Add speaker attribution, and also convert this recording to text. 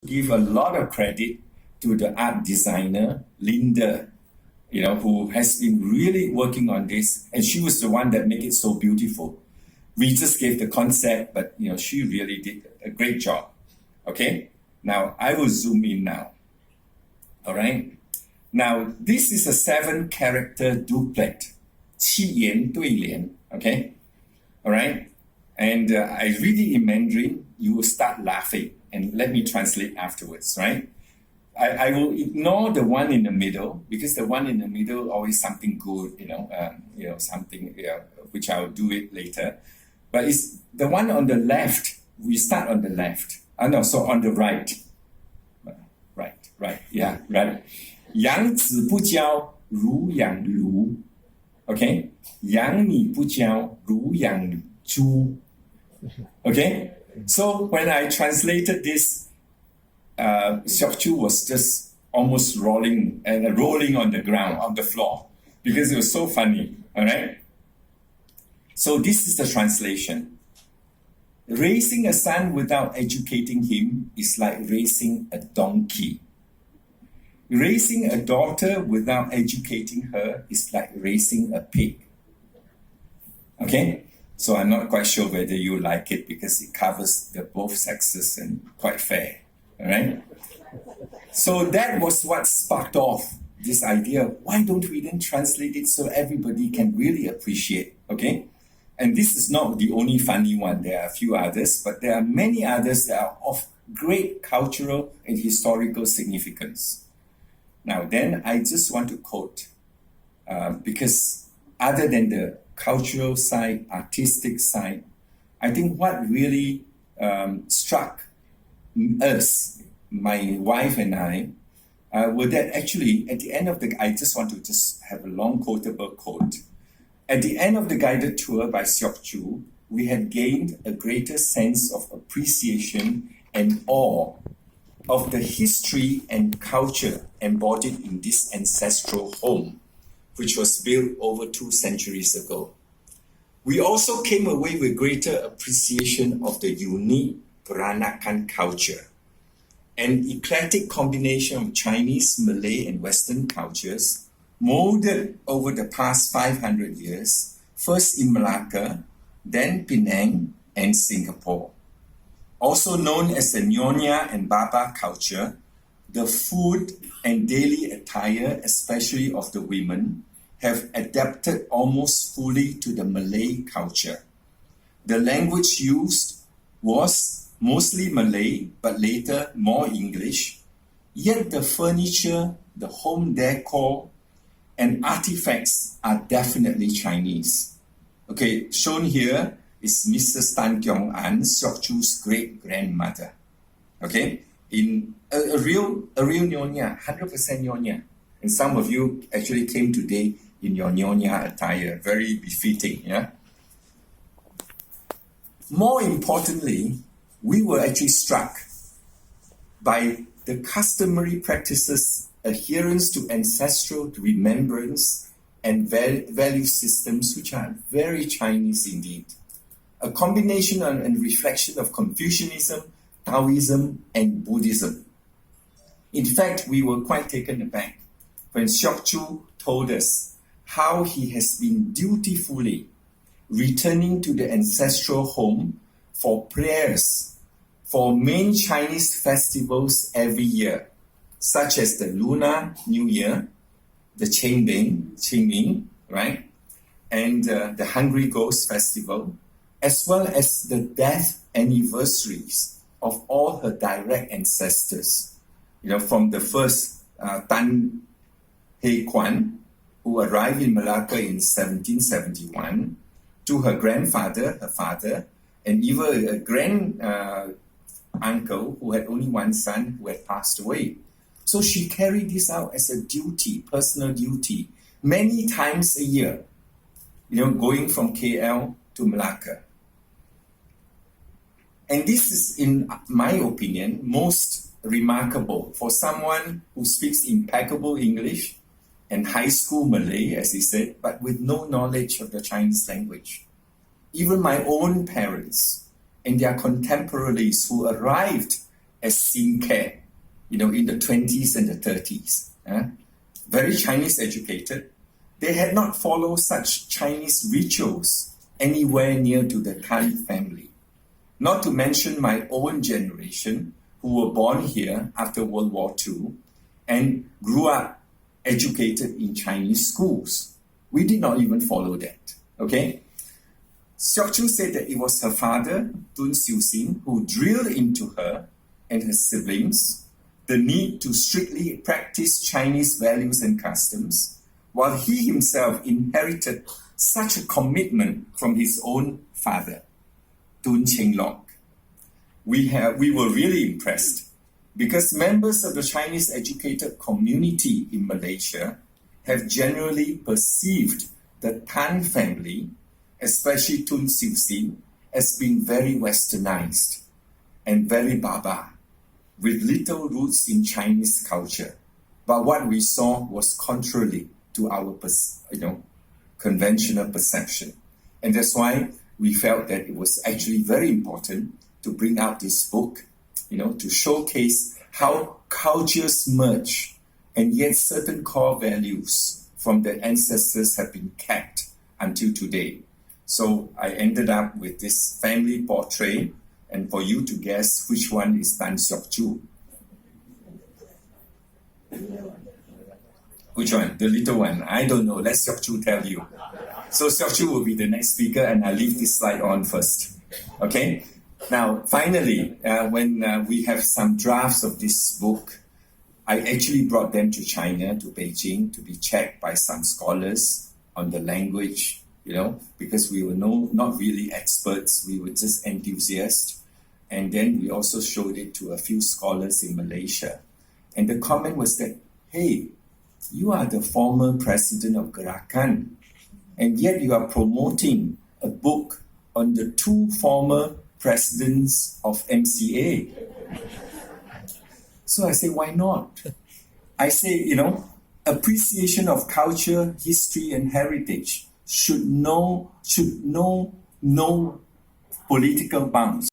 Speaker 1: give a lot of credit to the art designer, Linda, who has been really working on this. And she was the one that made it so beautiful. We just gave the concept, but she really did a great job. Okay, now I will zoom in now. All right. Now, this is a 7-character duplet, 七言对联, okay? All right? And I read it in Mandarin, you will start laughing, and let me translate afterwards, right? I will ignore the one in the middle, because the one in the middle always something good, something which I'll do it later. But it's the one on the left, we start on the left. So on the right. Right, yeah, right. 养子不教如养奴 okay? 养女不教如养猪 okay? So when I translated this, Siok Choo was just almost rolling on the ground, on the floor, because it was so funny, all right? So this is the translation. Raising a son without educating him is like raising a donkey. Raising a daughter without educating her is like raising a pig. Okay? So I'm not quite sure whether you like it because it covers both sexes and quite fair. All right? So that was what sparked off this idea. Why don't we then translate it so everybody can really appreciate? Okay? And this is not the only funny one. There are a few others, but there are many others that are of great cultural and historical significance. Now, then I just want to quote, because other than the cultural side, artistic side, I think what really struck us, my wife and I, were that actually at the end of I just want to just have a long quotable quote. At the end of the guided tour by Siok Choo, we had gained a greater sense of appreciation and awe of the history and culture embodied in this ancestral home, which was built over 2 centuries ago. We also came away with greater appreciation of the unique Peranakan culture, an eclectic combination of Chinese, Malay, and Western cultures, molded over the past 500 years, first in Malacca, then Penang, and Singapore. Also known as the Nyonya and Baba culture, the food and daily attire, especially of the women, have adapted almost fully to the Malay culture. The language used was mostly Malay, but later more English, yet the furniture, the home decor, and artifacts are definitely Chinese. Okay, shown here is Mrs. Tan Kyong An, Siok Choo's great-grandmother. Okay, in a real Nyonya, 100% Nyonya. And some of you actually came today in your Nyonya attire, very befitting, yeah? More importantly, we were actually struck by the customary practices, adherence to ancestral remembrance and value systems, which are very Chinese indeed. A combination and reflection of Confucianism, Taoism, and Buddhism. In fact, we were quite taken aback when Siok Choo told us how he has been dutifully returning to the ancestral home for prayers for main Chinese festivals every year, such as the Lunar New Year, the Qingming, right? And the Hungry Ghost Festival, as well as the death anniversaries of all her direct ancestors. From the first Tan He Quan, who arrived in Malacca in 1771, to her grandfather, her father, and even a grand uncle who had only one son who had passed away. So she carried this out as a duty, personal duty, many times a year, going from KL to Malacca. And this is, in my opinion, most remarkable for someone who speaks impeccable English and high school Malay, as he said, but with no knowledge of the Chinese language. Even my own parents and their contemporaries who arrived as Sin Care, in the 20s and the 30s. Very Chinese educated. They had not followed such Chinese rituals anywhere near to the Tan family. Not to mention my own generation, who were born here after World War II and grew up educated in Chinese schools. We did not even follow that, okay? Siok Choo said that it was her father, Tun Siew Sin, who drilled into her and her siblings the need to strictly practice Chinese values and customs, while he himself inherited such a commitment from his own father, Tun Ching Long. We were really impressed because members of the Chinese educated community in Malaysia have generally perceived the Tan family, especially Tun Siew Sin, as being very westernized and very baba, with little roots in Chinese culture. But what we saw was contrary to our conventional perception. And that's why we felt that it was actually very important to bring out this book, to showcase how cultures merge and yet certain core values from the ancestors have been kept until today. So I ended up with this family portrait, and for you to guess which one is Tan Siok Choo. Which one? The little one? I don't know. Let Siok Choo tell you. So Siok Choo will be the next speaker, and I'll leave this slide on first. Okay? Now, finally, when we have some drafts of this book, I actually brought them to China, to Beijing, to be checked by some scholars on the language, because we were not really experts, we were just enthusiasts. And then we also showed it to a few scholars in Malaysia. And the comment was that, hey, you are the former president of Gerakan, and yet you are promoting a book on the two former presidents of MCA. So I say, why not? I say, appreciation of culture, history, and heritage should know no political bounds.